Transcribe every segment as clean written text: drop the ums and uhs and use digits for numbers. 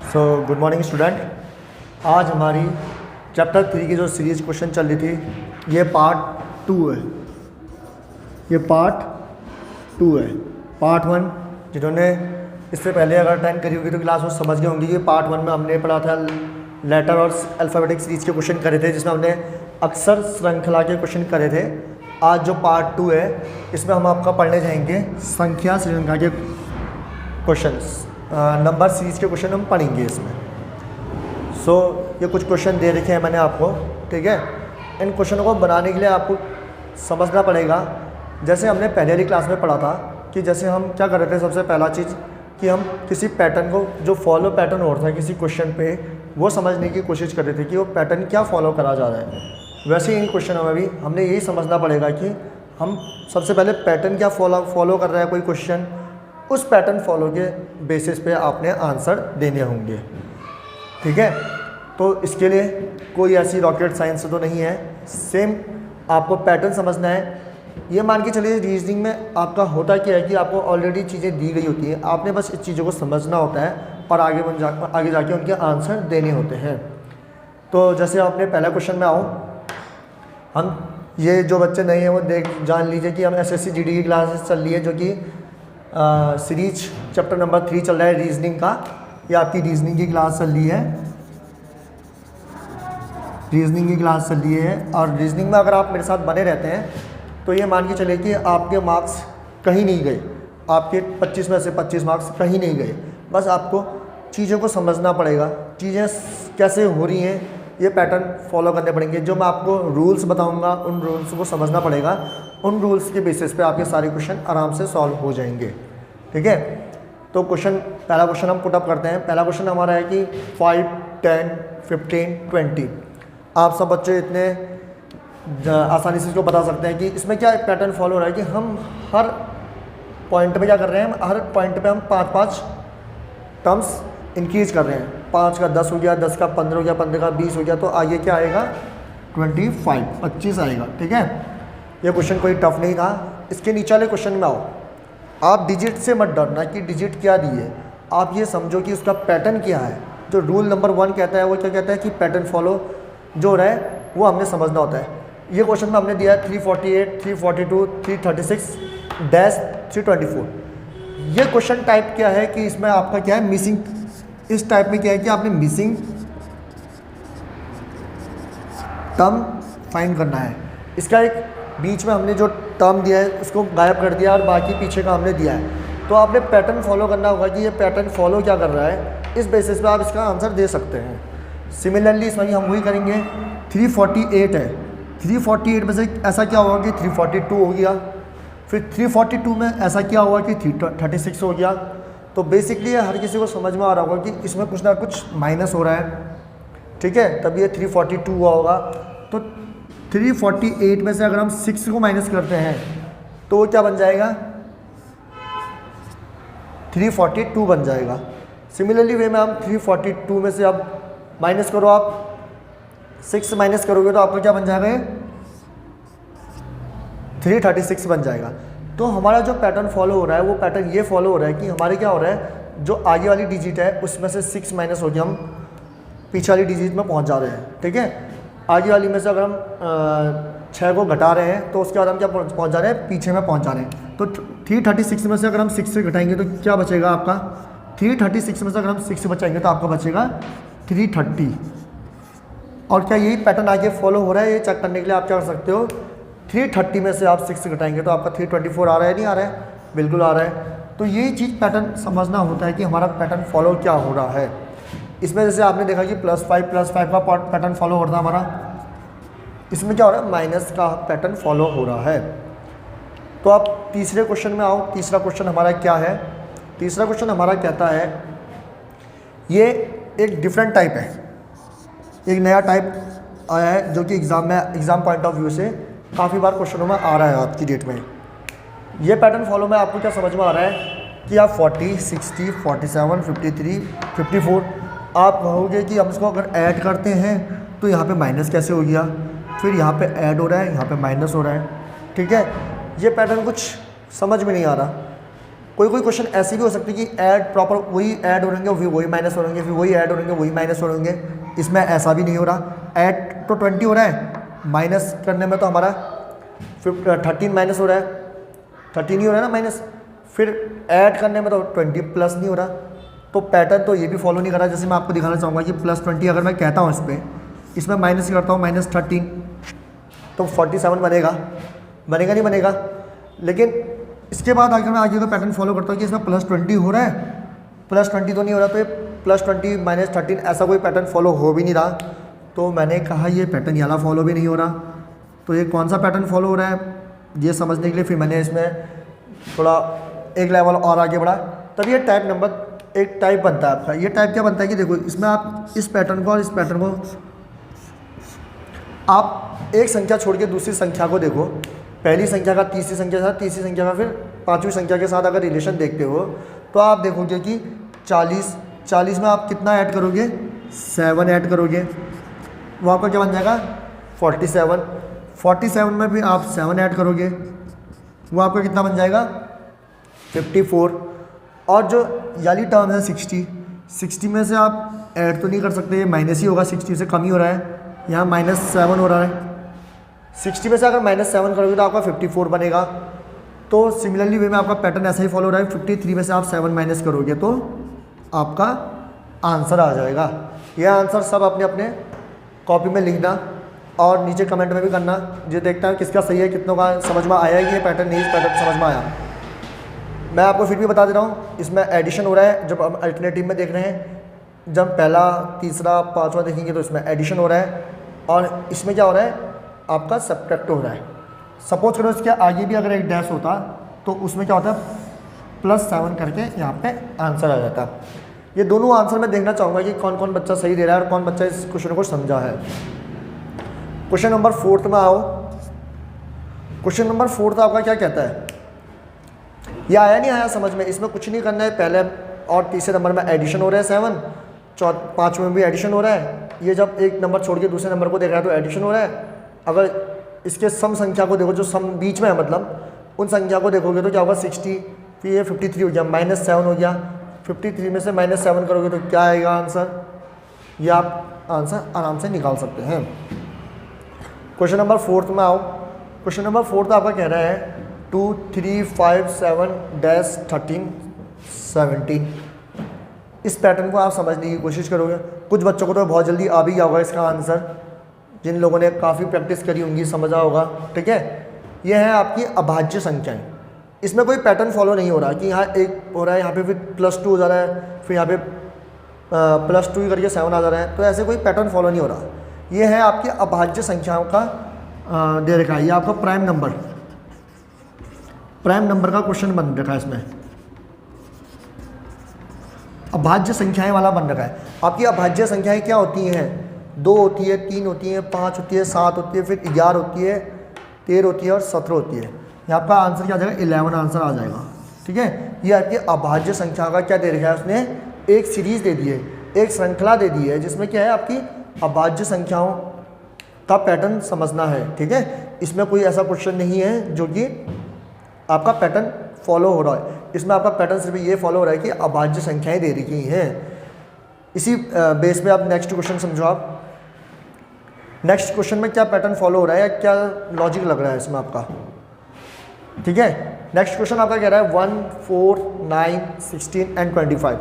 So good morning student. आज हमारी chapter 3 की जो सीरीज क्वेश्चन चल रही थी ये पार्ट 2 है। ये पार्ट 2 है। पार्ट 1 जिन्होंने इससे पहले अगर अटेंड करी होगी तो क्लास वो समझ गए होंगे कि पार्ट 1 में हमने पढ़ा था लेटर और अल्फ़ाबेटिक सीरीज के क्वेश्चन करे थे, जिसमें हमने अक्सर श्रृंखला के क्वेश्चन करे थे। आज जो पार्ट 2 है इसमें हम आपका पढ़ने जाएंगे संख्या श्रृंखला के क्वेश्चंस, नंबर सीरीज के क्वेश्चन हम पढ़ेंगे इसमें। सो ये कुछ क्वेश्चन दे रखे हैं मैंने आपको, ठीक है। इन क्वेश्चनों को बनाने के लिए आपको समझना पड़ेगा, जैसे हमने पहले वाली क्लास में पढ़ा था कि जैसे हम क्या कर रहे थे, सबसे पहला चीज़ कि हम किसी पैटर्न को, जो फॉलो पैटर्न हो रहा था किसी क्वेश्चन पे, वो समझने की कोशिश कर रहे थे कि वो पैटर्न क्या फॉलो करा जा रहा है। वैसे इन क्वेश्चनों में भी हमने यही समझना पड़ेगा कि हम सबसे पहले पैटर्न क्या फॉलो कर रहा है कोई क्वेश्चन, उस पैटर्न फॉलो के बेसिस पे आपने आंसर देने होंगे, ठीक है। तो इसके लिए कोई ऐसी रॉकेट साइंस तो नहीं है, सेम आपको पैटर्न समझना है। ये मान के चलिए रीजनिंग में आपका होता क्या है कि आपको ऑलरेडी चीज़ें दी गई होती हैं, आपने बस इस चीज़ों को समझना होता है और आगे जाके उनके आंसर देने होते हैं। तो जैसे आपने पहला क्वेश्चन में आओ, हम ये जो बच्चे नहीं हैं वो जान लीजिए कि हम SSC GD की क्लासेस चल रही है, जो कि सीरीज चैप्टर नंबर 3 चल रहा है रीजनिंग का। ये आपकी रीजनिंग की क्लास चल रही है, रीजनिंग की क्लास चल रही है। और रीजनिंग में अगर आप मेरे साथ बने रहते हैं तो ये मान के चलिए कि आपके मार्क्स कहीं नहीं गए, आपके 25 में से 25 मार्क्स कहीं नहीं गए। बस आपको चीज़ों को समझना पड़ेगा, चीज़ें कैसे हो रही हैं, ये पैटर्न फॉलो करने पड़ेंगे। जो मैं आपको रूल्स बताऊंगा उन रूल्स को समझना पड़ेगा, उन रूल्स के बेसिस पे आपके सारे क्वेश्चन आराम से सॉल्व हो जाएंगे, ठीक है। तो पहला क्वेश्चन हम पुटअप करते हैं। पहला क्वेश्चन हमारा है कि 5, 10, 15, 20। आप सब बच्चे इतने आसानी से इसको बता सकते हैं कि इसमें क्या पैटर्न फॉलो हो रहा है कि हम हर पॉइंट पे क्या कर रहे हैं, हर पॉइंट पे हम 5-5 टर्म्स इंक्रीज कर रहे हैं। 5 का 10 हो गया, 10 का 15 हो गया, 15 का 20 हो गया, तो आगे क्या आएगा 25 आएगा, ठीक है। ये क्वेश्चन कोई टफ नहीं था। इसके नीचे वाले क्वेश्चन में आओ, आप डिजिट से मत डरना कि डिजिट क्या दी है, आप ये समझो कि उसका पैटर्न क्या है। जो रूल नंबर 1 कहता है वो क्या कहता है कि पैटर्न फॉलो जो हो रहा है वो हमने समझना होता है। ये क्वेश्चन में हमने दिया है 348, 342, 336 डैश 324। ये क्वेश्चन टाइप क्या है कि इसमें आपका क्या है, मिसिंग। इस टाइप में क्या है कि आपने मिसिंग टर्म फाइंड करना है। इसका एक बीच में हमने जो टर्म दिया है उसको गायब कर दिया और बाकी पीछे का हमने दिया है। तो आपने पैटर्न फॉलो करना होगा कि ये पैटर्न फॉलो क्या कर रहा है, इस बेसिस पे आप इसका आंसर दे सकते हैं। सिमिलरली इसमें भी हम वही करेंगे। 348 है, 348 में से ऐसा क्या होगा कि 342 हो गया, फिर 342 में ऐसा क्या हुआ कि 336 हो गया। तो बेसिकली हर किसी को समझ में आ रहा होगा कि इसमें कुछ ना कुछ माइनस हो रहा है, ठीक है, तब ये 342 हुआ होगा। तो 348 में से अगर हम 6 को माइनस करते हैं तो वो क्या बन जाएगा, 342 बन जाएगा। सिमिलरली वे में हम 342 में से अब माइनस करो, आप 6 माइनस करोगे तो आपका क्या बन जाएगा, 336 बन जाएगा। तो हमारा जो पैटर्न फॉलो हो रहा है वो पैटर्न ये फॉलो हो रहा है कि हमारे क्या हो रहा है, जो आगे वाली डिजिट है उसमें से 6 माइनस हो गया, हम पीछे वाली डिजिट में पहुंच जा रहे हैं, ठीक है। आगे वाली में से अगर हम 6 को घटा रहे हैं तो उसके बाद हम क्या पहुंच जा रहे हैं, पीछे में पहुंच जा रहे हैं। तो 336 में से अगर हम 6 से घटाएंगे तो क्या बचेगा आपका, 336 में से अगर हम 6 से बचाएंगे तो आपका बचेगा 330। और क्या यही पैटर्न आगे फॉलो हो रहा है, ये चेक करने के लिए आप क्या कर सकते हो, 330 में से आप 6 घटाएंगे तो आपका 324 आ रहा है, नहीं आ रहा है, बिल्कुल आ रहा है। तो यही चीज़ पैटर्न समझना होता है कि हमारा पैटर्न फॉलो क्या हो रहा है। इसमें जैसे आपने देखा कि +5 का पैटर्न फॉलो हो रहा था हमारा, इसमें क्या हो रहा है, माइनस का पैटर्न फॉलो हो रहा है। तो आप तीसरे क्वेश्चन में आओ। तीसरा क्वेश्चन हमारा क्या है, तीसरा क्वेश्चन हमारा कहता है, ये एक डिफरेंट टाइप है, एक नया टाइप आया है जो कि एग्ज़ाम पॉइंट ऑफ व्यू से काफ़ी बार क्वेश्चनों में आ रहा है आज की डेट में। ये पैटर्न फॉलो में आपको क्या समझ में आ रहा है कि आप 40, 60, 47, 53, 54 आप कहोगे कि हम इसको अगर ऐड करते हैं तो यहाँ पे माइनस कैसे हो गया, फिर यहाँ पे ऐड हो रहा है, यहाँ पे माइनस हो रहा है, ठीक है। ये पैटर्न कुछ समझ में नहीं आ रहा। कोई कोई क्वेश्चन ऐसे भी हो सकते हैं कि ऐड प्रॉपर वही ऐड हो रहेंगे, फिर वही माइनस हो रहेंगे, फिर वही ऐड हो रहेंगे, वही माइनस हो रहेंगे। इसमें ऐसा भी नहीं हो रहा, ऐड तो 20 हो रहा है, माइनस करने में तो हमारा 13 माइनस हो रहा है, 13 ही हो रहा है ना माइनस, फिर ऐड करने में तो 20 प्लस नहीं हो रहा। तो पैटर्न तो ये भी फॉलो नहीं कर रहा। जैसे मैं आपको दिखाना चाहूँगा कि +20 अगर मैं कहता हूँ इसमें माइनस करता हूँ -13 तो 47 बनेगा नहीं बनेगा। लेकिन इसके बाद आगे मैं आगे का पैटर्न फॉलो करता हूँ कि इसमें +20 हो रहा है, +20 तो नहीं हो रहा, तो ये +20 -13 ऐसा कोई पैटर्न फॉलो हो भी नहीं रहा। तो मैंने कहा ये पैटर्न ये वाला फॉलो भी नहीं हो रहा, तो ये कौन सा पैटर्न फॉलो हो रहा है ये समझने के लिए फिर मैंने इसमें थोड़ा एक लेवल और आगे बढ़ा। तब ये टाइप नंबर एक टाइप बनता है आपका। ये टाइप क्या बनता है कि देखो इसमें आप इस पैटर्न को और इस पैटर्न को आप एक संख्या छोड़ के दूसरी संख्या को देखो, पहली संख्या का तीसरी संख्या के साथ, तीसरी संख्या का फिर पांचवी संख्या के साथ अगर रिलेशन देखते हो तो आप देखोगे कि 40 में आप कितना ऐड करोगे, 7 ऐड करोगे, वो आपका क्या बन जाएगा 47 में भी आप 7 ऐड करोगे, वो आपका कितना बन जाएगा 54। और जो याली टर्म है 60 में से आप ऐड तो नहीं कर सकते, ये माइनस ही होगा, 60 से कम ही हो रहा है, यहाँ -7 हो रहा है। 60 में से अगर -7 करोगे तो आपका 54 बनेगा। तो सिमिलरली वे में आपका पैटर्न ऐसा ही फॉलो हो रहा है। 53 में से आप 7 माइनस करोगे तो आपका आंसर आ जाएगा। यह आंसर सब अपने अपने कॉपी में लिखना और नीचे कमेंट में भी करना, जो देखता है किसका सही है, कितनों का समझ में आया कि ये पैटर्न नहीं, इस पैटर्न समझ में आया। मैं आपको फिर भी बता दे रहा हूँ, इसमें एडिशन हो रहा है। जब हम अल्टरनेटिव में देख रहे हैं, जब पहला तीसरा पांचवा देखेंगे तो इसमें एडिशन हो रहा है, और इसमें क्या हो रहा है आपका सब्ट्रैक्ट हो रहा है। सपोज करो इसके आगे भी अगर एक डैश होता तो उसमें क्या होता +7 करके यहाँ पे आंसर आ जाता। ये दोनों आंसर मैं देखना चाहूँगा कि कौन कौन बच्चा सही दे रहा है और कौन बच्चा इस क्वेश्चन को समझा है। क्वेश्चन नंबर 4 में आओ। क्वेश्चन नंबर 4 आपका क्या कहता है, ये आया नहीं आया समझ में, इसमें कुछ नहीं करना है। पहले और तीसरे नंबर में एडिशन हो रहा है 7, पाँचवें में भी एडिशन हो रहा है। ये जब एक नंबर छोड़ के दूसरे नंबर को देख रहा है तो एडिशन हो रहा है। अगर इसके सम संख्या को देखो, जो सम बीच में है मतलब उन संख्या को देखोगे तो क्या होगा 60, फिर ये 53 हो गया, -7 हो गया। 53 में से -7 करोगे तो क्या आएगा आंसर, ये आप आंसर आराम से निकाल सकते हैं। क्वेश्चन नंबर 4 में आओ। क्वेश्चन नंबर 4 आपका कह रहा है 2 3 5 7 -13 17। इस पैटर्न को आप समझने की कोशिश करोगे। कुछ बच्चों को तो बहुत जल्दी आ भी गया होगा इसका आंसर, जिन लोगों ने काफ़ी प्रैक्टिस करी होंगी समझा होगा। ठीक है, ये है आपकी अभाज्य संख्याएं। इसमें कोई पैटर्न फॉलो नहीं हो रहा कि यहाँ 1 हो रहा है, यहाँ पे फिर +2 हो जा रहा है, फिर यहाँ पे +2 करके 7 आ जा रहा है, तो ऐसे कोई पैटर्न फॉलो नहीं हो रहा। ये है आपकी अभाज्य संख्याओं का दे रखा है। ये आपका प्राइम नंबर का क्वेश्चन बन रखा है। इसमें अभाज्य संख्याएं वाला बन रखा है। आपकी अभाज्य संख्याएं क्या होती हैं, 2 होती है, 3 होती है, 5 होती है, 7 होती है, फिर 11 होती है, 13 होती है और 17 होती है। यहाँ आपका आंसर क्या आ जाएगा 11 आंसर आ जाएगा। ठीक है, ये आपकी अभाज्य संख्या का क्या दे रखा है, उसने एक सीरीज दे दी है, एक श्रृंखला दे दी है, जिसमें क्या है आपकी अभाज्य संख्याओं का पैटर्न समझना है। ठीक है, इसमें कोई ऐसा क्वेश्चन नहीं है जो कि आपका पैटर्न फॉलो हो रहा है। इसमें आपका पैटर्न सिर्फ ये फॉलो हो रहा है कि अभाज्य संख्याएं दे रखी हैं। इसी बेस पे आप नेक्स्ट क्वेश्चन समझो। आप नेक्स्ट क्वेश्चन में क्या पैटर्न फॉलो हो रहा है या क्या लॉजिक लग रहा है इसमें आपका। ठीक है, नेक्स्ट क्वेश्चन आपका कह रहा है 1 4 9 16 एंड 25।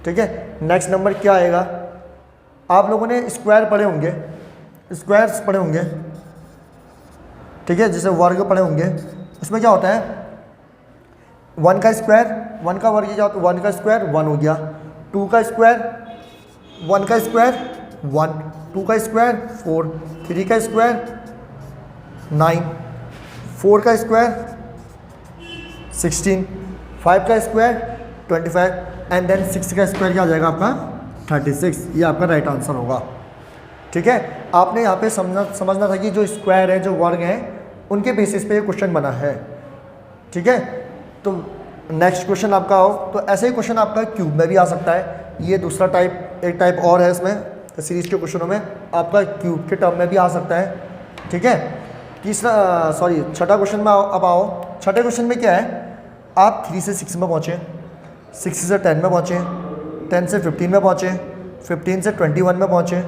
ठीक है, नेक्स्ट नंबर क्या आएगा, आप लोगों ने स्क्वायर पढ़े होंगे, स्क्वायर्स पढ़े होंगे। ठीक है, जैसे वर्ग पढ़े होंगे, उसमें क्या होता है 1 का स्क्वायर, 1 का वर्ग क्या होता है, 1 का स्क्वायर 1 हो गया, 2 का स्क्वायर 1 का स्क्वायर 1, 2 का स्क्वायर 4, 3 का स्क्वायर 9, 4 का स्क्वायर 16, 5 का स्क्वायर 25 एंड देन 6 का स्क्वायर क्या आ जाएगा आपका 36। ये आपका राइट आंसर होगा। ठीक है, आपने यहाँ पे समझना था कि जो स्क्वायर है, जो वर्ग हैं, उनके बेसिस पे ये क्वेश्चन बना है। ठीक है, तो नेक्स्ट क्वेश्चन आपका हो तो ऐसे ही क्वेश्चन आपका क्यूब में भी आ सकता है। ये दूसरा टाइप, एक टाइप और है इसमें सीरीज के क्वेश्चनों में, आपका क्यूब के टर्म में भी आ सकता है। ठीक है, छठा क्वेश्चन में अब आओ। छठे क्वेश्चन में क्या है, आप 3 से 6 में पहुँचे, 6 से 10 में पहुँचे, 10 से 15 में पहुँचे, 15 से 21 में पहुँचे।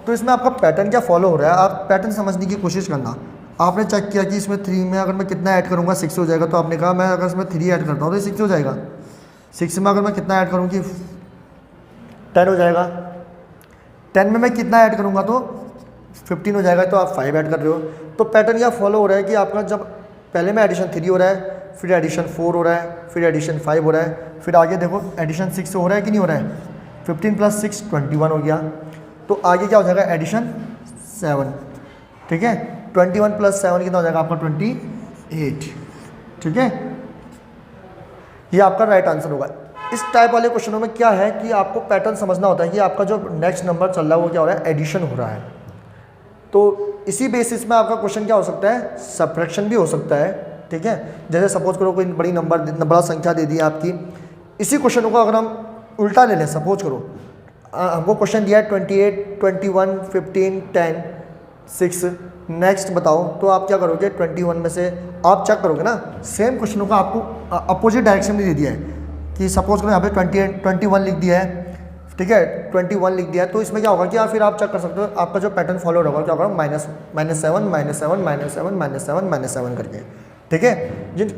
तो इसमें आपका पैटर्न क्या फॉलो हो रहा है, आप पैटर्न समझने की कोशिश करना। आपने चेक किया कि इसमें 3 में अगर मैं कितना ऐड करूँगा 6 हो जाएगा, तो आपने कहा मैं अगर इसमें 3 ऐड करता हूँ तो 6 हो जाएगा। 6 में अगर मैं कितना ऐड करूँ कि 10 हो जाएगा। 10 में मैं कितना ऐड करूँगा तो 15 हो जाएगा, तो आप 5 ऐड कर रहे हो। तो पैटर्न क्या फॉलो हो रहा है कि आपका जब पहले में एडिशन 3 हो रहा है, फिर एडिशन 4 हो रहा है, फिर एडिशन 5 हो रहा है, फिर आगे देखो एडिशन 6 हो रहा है कि नहीं हो रहा है। 15 + 6 21 हो गया। तो आगे क्या हो जाएगा एडिशन 7, ठीक है। 21 + 7 कितना हो जाएगा आपका 28, ठीक है। ये आपका राइट आंसर होगा। इस टाइप वाले क्वेश्चनों में क्या है कि आपको पैटर्न समझना होता है कि आपका जो नेक्स्ट नंबर चल रहा है वो क्या हो रहा है, एडिशन हो रहा है। तो इसी बेसिस में आपका क्वेश्चन क्या हो सकता है, सब्ट्रैक्शन भी हो सकता है, ठीक है। जैसे सपोज करो कोई बड़ी बड़ा संख्या दे दी है आपकी, इसी क्वेश्चन को अगर हम उल्टा ले लें, सपोज करो हमको क्वेश्चन दिया है 28, 21, 15, 10, 6, नेक्स्ट बताओ, तो आप क्या करोगे 21 में से आप चेक करोगे ना, सेम क्वेश्चनों का आपको अपोजिट डायरेक्शन में दे दिया है कि सपोज करो यहाँ पे 28, 21 लिख दिया है, ठीक है, 21 लिख दिया है। तो इसमें क्या होगा कि फिर आप चेक कर सकते हो आपका जो पैटर्न फॉलो होगा क्या होगा, -7 -7 करके, ठीक है। जिन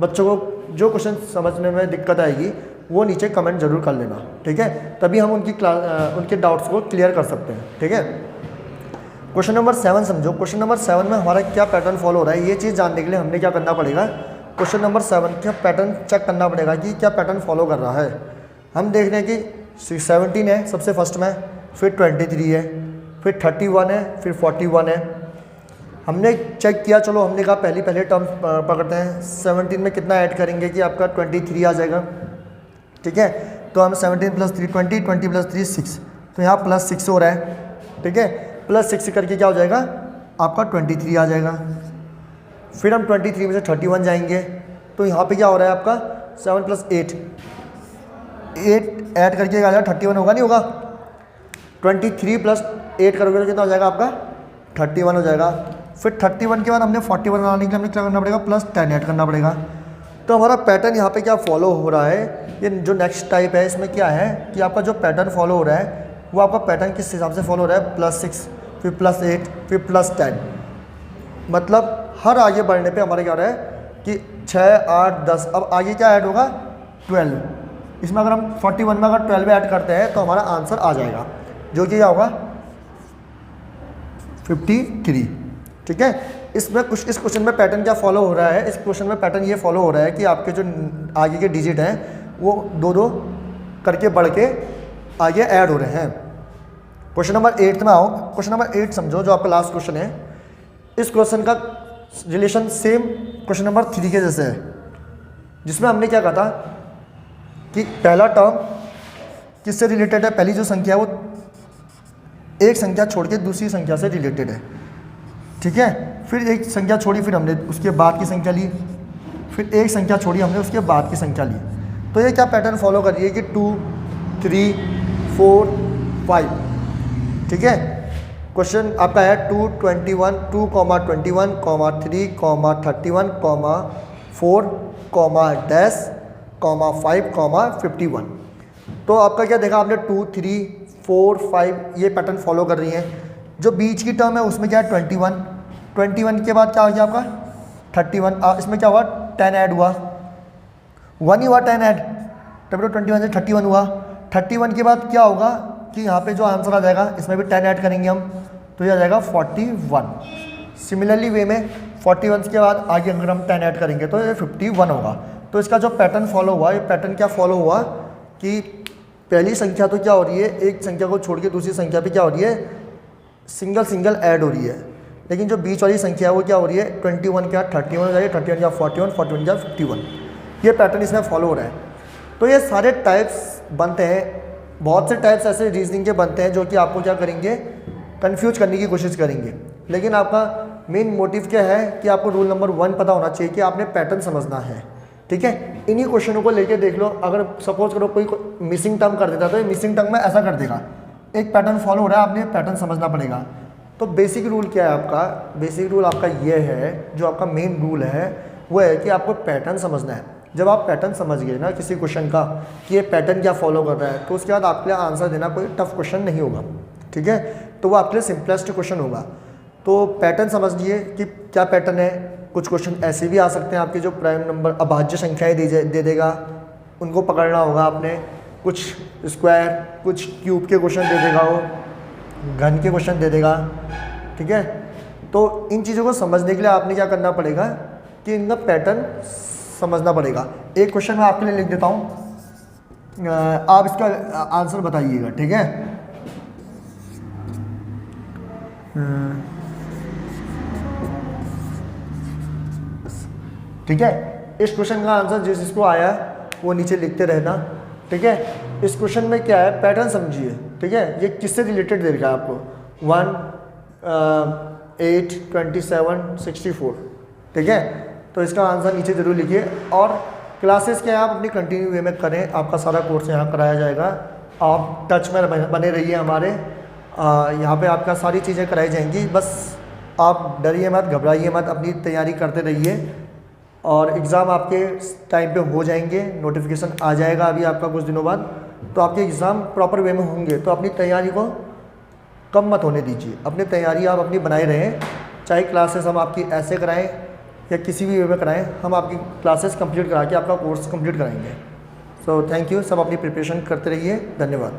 बच्चों को जो क्वेश्चन समझने में दिक्कत आएगी वो नीचे कमेंट जरूर कर लेना, ठीक है, तभी हम उनके डाउट्स को क्लियर कर सकते हैं, ठीक है। क्वेश्चन नंबर 7 समझो। क्वेश्चन नंबर 7 में हमारा क्या पैटर्न फॉलो हो रहा है, ये चीज़ जानने के लिए हमने क्या करना पड़ेगा, क्वेश्चन नंबर 7 का पैटर्न चेक करना पड़ेगा कि क्या पैटर्न फॉलो कर रहा है। हम देख रहे हैं कि 17 है सबसे फर्स्ट में, फिर 23 है, फिर 31 है, फिर 41 है। हमने चेक किया, चलो हमने कहा पहले टर्म पकड़ते हैं। 17 में कितना ऐड करेंगे कि आपका 23 आ जाएगा, ठीक है। तो हम 17 + 3 20, 20 + 3 6, तो यहाँ +6 हो रहा है, ठीक है। +6 करके क्या हो जाएगा आपका 23 आ जाएगा। फिर हम 23 में से 31 जाएंगे, तो यहाँ पे क्या हो रहा है आपका 7 + 8 ऐड करके आ जाएगा 31 होगा, नहीं होगा। 23 + 8 करोगे तो कितना हो जाएगा आपका 31 हो जाएगा। फिर 31 के बाद हमने 41 बनाने के लिए हमें क्या करना पड़ेगा, +10 ऐड करना पड़ेगा। तो हमारा पैटर्न यहाँ पे क्या फॉलो हो रहा है, ये जो नेक्स्ट टाइप है इसमें क्या है कि आपका जो पैटर्न फॉलो हो रहा है वो आपका पैटर्न किस हिसाब से फॉलो हो रहा है, +6, फिर +8, फिर +10। मतलब हर आगे बढ़ने पे हमारे क्या हो रहा है कि 6, 8, 10, अब आगे क्या ऐड होगा 12। इसमें अगर हम 41 में अगर 12 ऐड करते हैं तो हमारा आंसर आ जाएगा, जो कि क्या होगा 53, ठीक है। इसमें कुछ इस क्वेश्चन में पैटर्न क्या फॉलो हो रहा है, इस क्वेश्चन में पैटर्न ये फॉलो हो रहा है कि आपके जो आगे के डिजिट हैं वो 2-2 करके बढ़ के आगे ऐड हो रहे हैं। क्वेश्चन नंबर 8 में आओ। क्वेश्चन नंबर 8 समझो, जो आपका लास्ट क्वेश्चन है। इस क्वेश्चन का रिलेशन सेम क्वेश्चन नंबर 3 के जैसे है, जिसमें हमने क्या कहा था कि पहला टर्म किससे रिलेटेड है, पहली जो संख्या है वो एक संख्या छोड़ के दूसरी संख्या से रिलेटेड है, ठीक है। फिर एक संख्या छोड़ी, फिर हमने उसके बाद की संख्या ली, फिर एक संख्या छोड़ी हमने उसके बाद की संख्या ली। तो ये क्या पैटर्न फॉलो कर रही है कि 2, 3, 4, 5, ठीक है। क्वेश्चन आपका है 2, 21, 2, 21, 3, 31, 4, डैश, 5, 51। तो आपका क्या देखा आपने 2, 3, 4, 5 ये पैटर्न फॉलो कर रही हैं। जो बीच की टर्म है उसमें क्या है 21 के बाद क्या हो गया आपका 31। इसमें क्या हुआ 10 ऐड हुआ, 1 ही हुआ 10 ऐड, तब तो 21 से 31 हुआ। 31 के बाद क्या होगा कि यहाँ पे जो आंसर आ जाएगा इसमें भी 10 ऐड करेंगे हम, तो ये आ जाएगा 41। सिमिलरली वे में 41 के बाद आगे अगर हम 10 ऐड करेंगे तो ये 51 होगा। तो इसका जो पैटर्न फॉलो हुआ, ये पैटर्न क्या फॉलो हुआ कि पहली संख्या तो क्या हो रही है, एक संख्या को छोड़ के दूसरी संख्या पे क्या हो रही है, सिंगल ऐड हो रही है। लेकिन जो बीच वाली संख्या है वो क्या हो रही है 21 क्या 31 हो जाएगी, 31 क्या 41, 41 क्या 51। ये पैटर्न इसमें फॉलो हो रहा है। तो ये सारे टाइप्स बनते हैं, बहुत से टाइप्स ऐसे रीजनिंग के बनते हैं जो कि आपको क्या करेंगे, कंफ्यूज करने की कोशिश करेंगे। लेकिन आपका मेन मोटिव क्या है कि आपको रूल नंबर 1 पता होना चाहिए कि आपने पैटर्न समझना है, ठीक है। इन्हीं क्वेश्चनों को लेके देख लो। अगर सपोज करो कोई मिसिंग टर्म कर देता तो ये मिसिंग टर्म में ऐसा कर देगा, एक पैटर्न फॉलो हो रहा है, आपने पैटर्न समझना पड़ेगा। तो बेसिक रूल क्या है आपका, बेसिक रूल आपका ये है, जो आपका मेन रूल है वो है कि आपको पैटर्न समझना है। जब आप पैटर्न समझ गए ना किसी क्वेश्चन का कि ये पैटर्न क्या फॉलो कर रहा है, तो उसके बाद आपके लिए आंसर देना कोई टफ क्वेश्चन नहीं होगा, ठीक है। तो वो आपके लिए सिंपलेस्ट क्वेश्चन होगा। तो पैटर्न समझ लिए कि क्या पैटर्न है। कुछ क्वेश्चन ऐसे भी आ सकते हैं आपके जो प्राइम नंबर अभाज्य संख्याएँ दे देगा, उनको पकड़ना होगा आपने। कुछ स्क्वायर, कुछ क्यूब के क्वेश्चन दे देगा, वो घन के क्वेश्चन दे देगा, ठीक है। तो इन चीज़ों को समझने के लिए आपने क्या करना पड़ेगा कि इनका पैटर्न समझना पड़ेगा। एक क्वेश्चन मैं आपके लिए लिख देता हूँ, आप इसका आंसर बताइएगा, ठीक है। ठीक है, इस क्वेश्चन का आंसर जिसको आया वो नीचे लिखते रहना, ठीक है। इस क्वेश्चन में क्या है, पैटर्न समझिए, ठीक है। ये किससे रिलेटेड दे रखा है आपको, 1, 8, 27, 64, ठीक है। तो इसका आंसर नीचे ज़रूर लिखिए। और क्लासेस क्या है, आप अपनी कंटिन्यू वे में करें, आपका सारा कोर्स यहाँ कराया जाएगा। आप टच में बने रहिए हमारे, यहाँ पे आपका सारी चीज़ें कराई जाएंगी। बस आप डरिए मत, घबराइए मत, अपनी तैयारी करते रहिए। और एग्ज़ाम आपके टाइम पे हो जाएंगे, नोटिफिकेशन आ जाएगा अभी आपका कुछ दिनों बाद, तो आपके एग्ज़ाम प्रॉपर वे में होंगे। तो अपनी तैयारी को कम मत होने दीजिए, अपनी तैयारी आप अपनी बनाए रहें। चाहे क्लासेस हम आपकी ऐसे कराएं या किसी भी वे में कराएं, हम आपकी क्लासेस कंप्लीट करा के आपका कोर्स कंप्लीट कराएंगे। सो थैंक यू, सब अपनी प्रिपरेशन करते रहिए। धन्यवाद।